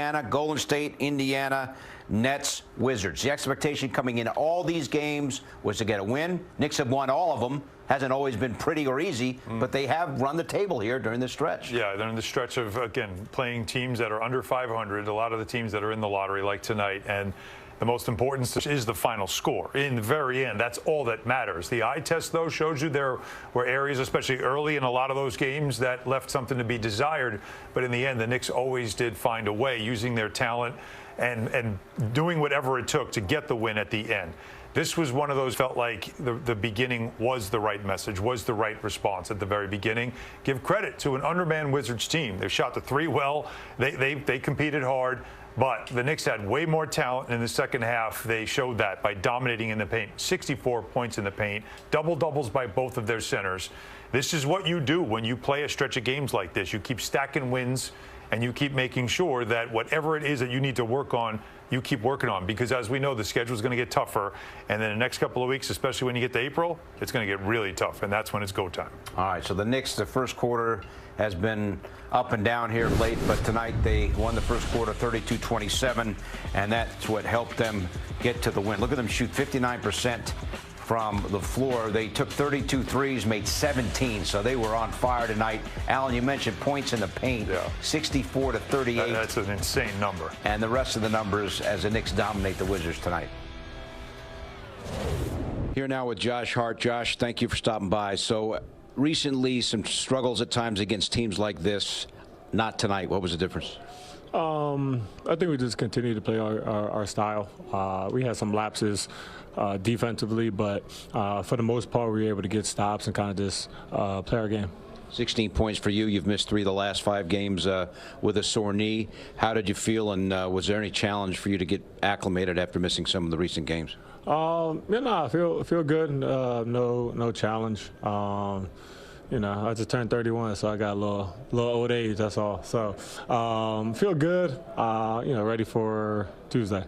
Indiana, Golden State, Indiana, Nets, Wizards. The expectation coming into all these games was to get a win. Knicks have won all of them. Hasn't always been pretty or easy, but they have run the table here during this stretch. Yeah, they're in the stretch of, again, playing teams that are under 500, a lot of the teams that are in the lottery like tonight. And the most important is the final score. In the very end, that's all that matters. The eye test, though, shows you there were areas, especially early in a lot of those games, that left something to be desired. But in the end, the Knicks always did find a way, using their talent and doing whatever it took to get the win at the end. This was one of those, felt like the beginning was the right message, was the right response at the very beginning. Give credit to an undermanned Wizards team. They shot the three well. They competed hard. But the Knicks had way more talent in the second half. They showed that by dominating in the paint. 64 points in the paint, double-doubles by both of their centers. This is what you do when you play a stretch of games like this. You keep stacking wins, and you keep making sure that whatever it is that you need to work on, you keep working on. Because as we know, the schedule is going to get tougher. And then the next couple of weeks, especially when you get to April, it's going to get really tough. And that's when it's go time. All right, so the Knicks, the first quarter has been up and down here late, but tonight they won the first quarter 32-27, and that's what helped them get to the win. Look at them shoot 59% from the floor. They took 32 threes, made 17, so they were on fire tonight. Alan, you mentioned points in the paint, 64-38. That's an insane number. And the rest of the numbers as the Knicks dominate the Wizards tonight. Here now with Josh Hart. Josh, thank you for stopping by. So recently, some struggles at times against teams like this. Not tonight. What was the difference? I think we just continue to play our style. We had some lapses defensively, but for the most part, we were able to get stops and kind of just play our game. 16 points for you. You've missed 3 of the last 5 games with a sore knee. How did you feel, and was there any challenge for you to get acclimated after missing some of the recent games? I feel good. No challenge. I just turned 31, so I got a little old age, that's all. So feel good, ready for Tuesday.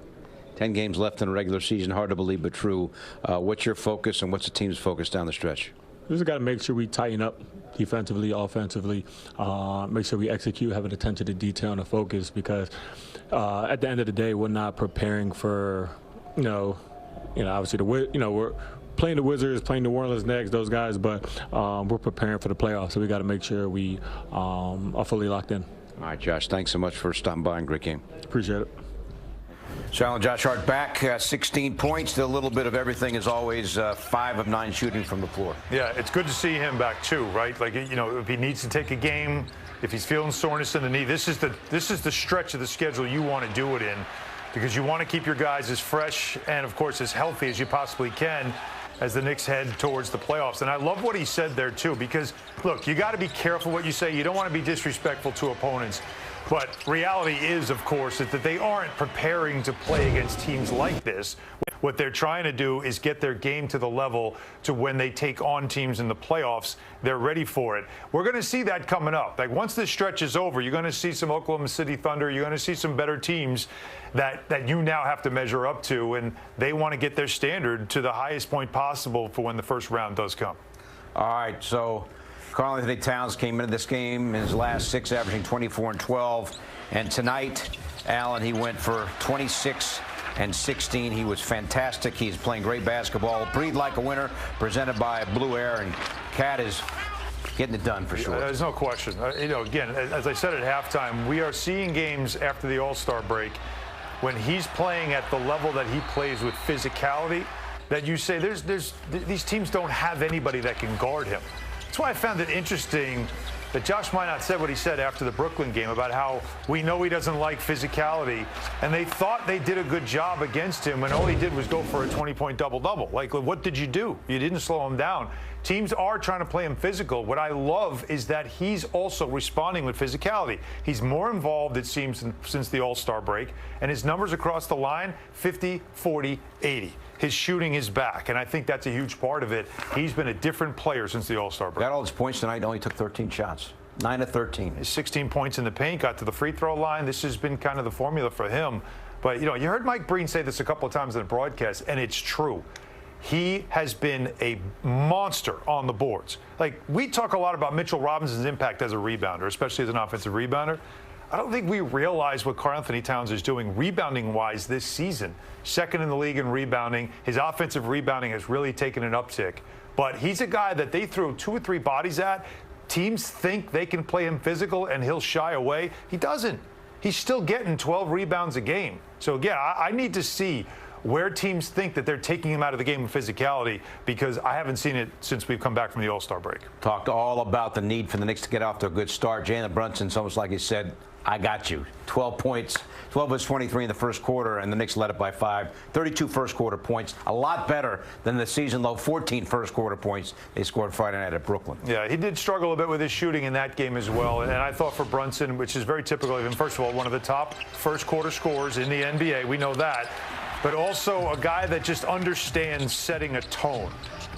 10 games left in the regular season, hard to believe but true. What's your focus and what's the team's focus down the stretch? We just got to make sure we tighten up defensively, offensively, make sure we execute, have an attention to detail and a focus, because at the end of the day, we're not preparing for, obviously we're playing the Wizards, playing New Orleans next, those guys, but we're preparing for the playoffs, so we got to make sure we are fully locked in. All right, Josh, thanks so much for stopping by and great game. Appreciate it. So Alan, Josh Hart back, 16 points, a little bit of everything as always, 5 of 9 shooting from the floor. Yeah, it's good to see him back too, right? Like, if he needs to take a game, if he's feeling soreness in the knee, this is the stretch of the schedule you want to do it in, because you want to keep your guys as fresh and, of course, as healthy as you possibly can as the Knicks head towards the playoffs. And I love what he said there, too, because, look, you got to be careful what you say. You don't want to be disrespectful to opponents. But reality is, of course, that they aren't preparing to play against teams like this. What they're trying to do is get their game to the level to when they take on teams in the playoffs, they're ready for it. We're going to see that coming up. Like, once this stretch is over, you're going to see some Oklahoma City Thunder. You're going to see some better teams that you now have to measure up to, and they want to get their standard to the highest point possible for when the first round does come. All right, so Karl-Anthony Towns came into this game in his last 6, averaging 24 and 12. And tonight, Allen, he went for 26 and 16. He was fantastic. He's playing great basketball. Breathe like a winner, presented by Blue Air. And Cat is getting it done for sure. There's no question. Again, as I said at halftime, we are seeing games after the All-Star break when he's playing at the level that he plays with physicality, that you say these teams don't have anybody that can guard him. That's why I found it interesting that Josh Minot said what he said after the Brooklyn game about how we know he doesn't like physicality, and they thought they did a good job against him, and all he did was go for a 20-point double-double. Like, what did you do? You didn't slow him down. Teams are trying to play him physical. What I love is that he's also responding with physicality. He's more involved, it seems, since the All-Star break, and his numbers across the line, 50, 40, 80. His shooting is back, and I think that's a huge part of it. He's been a different player since the All-Star break. Got all his points tonight, only took 13 shots. 9 of 13. His 16 points in the paint, got to the free throw line. This has been kind of the formula for him. But, you heard Mike Breen say this a couple of times in the broadcast, and it's true. He has been a monster on the boards. Like, we talk a lot about Mitchell Robinson's impact as a rebounder, especially as an offensive rebounder. I don't think we realize what Karl Anthony Towns is doing rebounding-wise this season. Second in the league in rebounding. His offensive rebounding has really taken an uptick. But he's a guy that they throw 2 or 3 bodies at. Teams think they can play him physical and he'll shy away. He doesn't. He's still getting 12 rebounds a game. So, again, I need to see where teams think that they're taking him out of the game of physicality, because I haven't seen it since we've come back from the All-Star break. Talked all about the need for the Knicks to get off to a good start. Jalen Brunson's almost like he said, I got you. 12 points. 12 was 23 in the first quarter, and the Knicks led it by 5. 32 first quarter points. A lot better than the season low 14 first quarter points they scored Friday night at Brooklyn. Yeah, he did struggle a bit with his shooting in that game as well. And I thought for Brunson, which is very typical of him, first of all, one of the top first quarter scorers in the NBA. We know that. But also a guy that just understands setting a tone.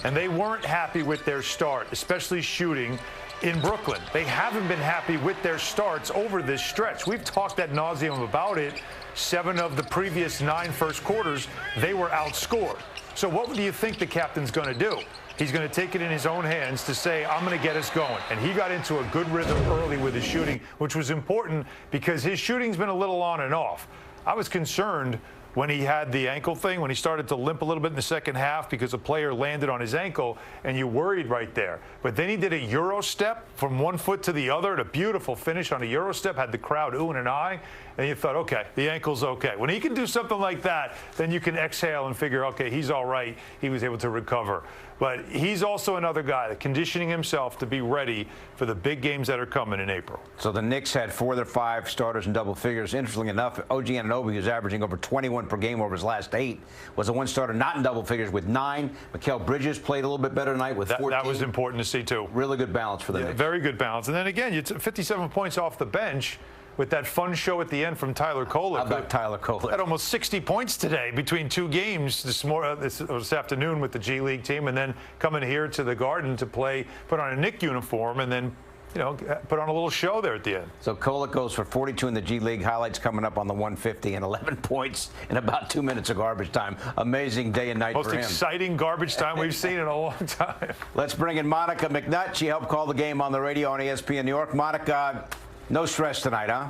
And they weren't happy with their start, especially shooting in Brooklyn. They haven't been happy with their starts over this stretch. We've talked ad nauseum about it. 7 of the previous 9 first quarters, they were outscored. So what do you think the captain's going to do? He's going to take it in his own hands to say, I'm going to get us going. And he got into a good rhythm early with his shooting, which was important because his shooting's been a little on and off. I was concerned when he had the ankle thing, when he started to limp a little bit in the second half because a player landed on his ankle, and you worried right there. But then he did a Euro step from one foot to the other, and a beautiful finish on a Euro step, had the crowd oohing and eyeing, and you thought, okay, the ankle's okay. When he can do something like that, then you can exhale and figure, okay, he's all right. He was able to recover. But he's also another guy that conditioning himself to be ready for the big games that are coming in April. So the Knicks had 4 of their 5 starters in double figures. Interestingly enough, OG Anunoby, who's averaging over 21 per game over his last 8, was the one starter not in double figures with 9. Mikal Bridges played a little bit better tonight with 14. That was important to see, too. Really good balance for the Knicks. Very good balance. And then again, you took 57 points off the bench with that fun show at the end from Tyler Kolek. How about Tyler Kolek? Had almost 60 points today between 2 games this afternoon with the G League team, and then coming here to the Garden to play, put on a Knick uniform, and then, you know, put on a little show there at the end. So Kolek goes for 42 in the G League. Highlights coming up on the 150 and 11 points in about 2 minutes of garbage time. Amazing day and night for him. Most exciting garbage time we've seen in a long time. Let's bring in Monica McNutt. She helped call the game on the radio on ESPN New York. Monica, no stress tonight, huh?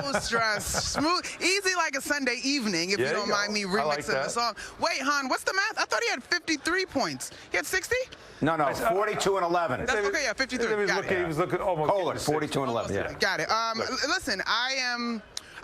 No stress. Smooth, easy like a Sunday evening, if you don't mind me remixing the song. Wait, hon, what's the math? I thought he had 53 points. He had 60? No, 42 and 11. That's okay, yeah, 53. He was looking almost. Kolek, 42 and 11. Yeah. Got it. Listen, I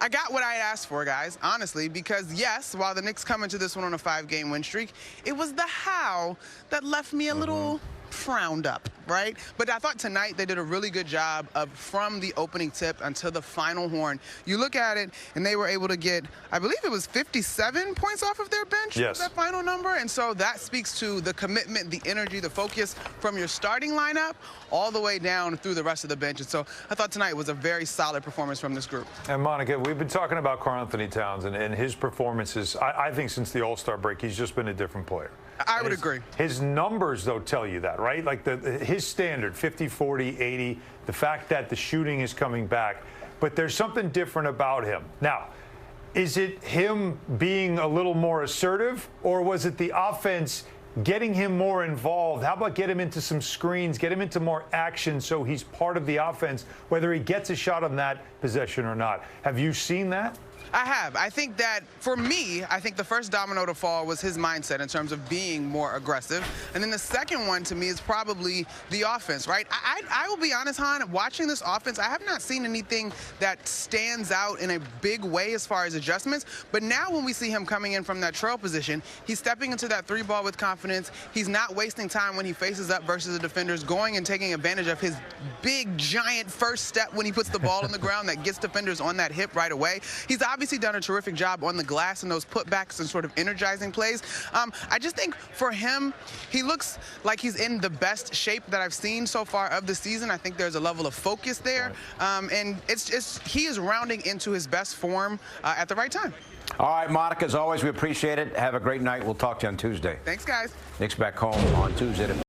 got what I asked for, guys, honestly, because, yes, while the Knicks come into this one on a 5-game win streak, it was the how that left me a little frowned up, right? But I thought tonight they did a really good job of, from the opening tip until the final horn, you look at it and they were able to get, I believe it was 57 points off of their bench. Yes. That final number. And so that speaks to the commitment, the energy, the focus from your starting lineup all the way down through the rest of the bench. And so I thought tonight was a very solid performance from this group. And Monica, we've been talking about Karl Anthony Towns and his performances. I think since the All-Star break, he's just been a different player. I would agree. His numbers, though, tell you that, right? Like his standard, 50, 40, 80, the fact that the shooting is coming back. But there's something different about him. Now, is it him being a little more assertive, or was it the offense getting him more involved? How about get him into some screens, get him into more action so he's part of the offense, whether he gets a shot on that possession or not? Have you seen that? I have. I think that, for me, I think the first domino to fall was his mindset in terms of being more aggressive. And then the second one, to me, is probably the offense, right? I will be honest, Han, watching this offense, I have not seen anything that stands out in a big way as far as adjustments. But now when we see him coming in from that trail position, he's stepping into that 3-ball with confidence. He's not wasting time when he faces up versus the defenders, going and taking advantage of his big, giant first step when he puts the ball on the ground that gets defenders on that hip right away. He's obviously done a terrific job on the glass and those putbacks and sort of energizing plays. I just think for him, he looks like he's in the best shape that I've seen so far of the season. I think there's a level of focus there, and he is rounding into his best form at the right time. All right, Monica, as always, we appreciate it. Have a great night. We'll talk to you on Tuesday. Thanks, guys. Knicks back home on Tuesday.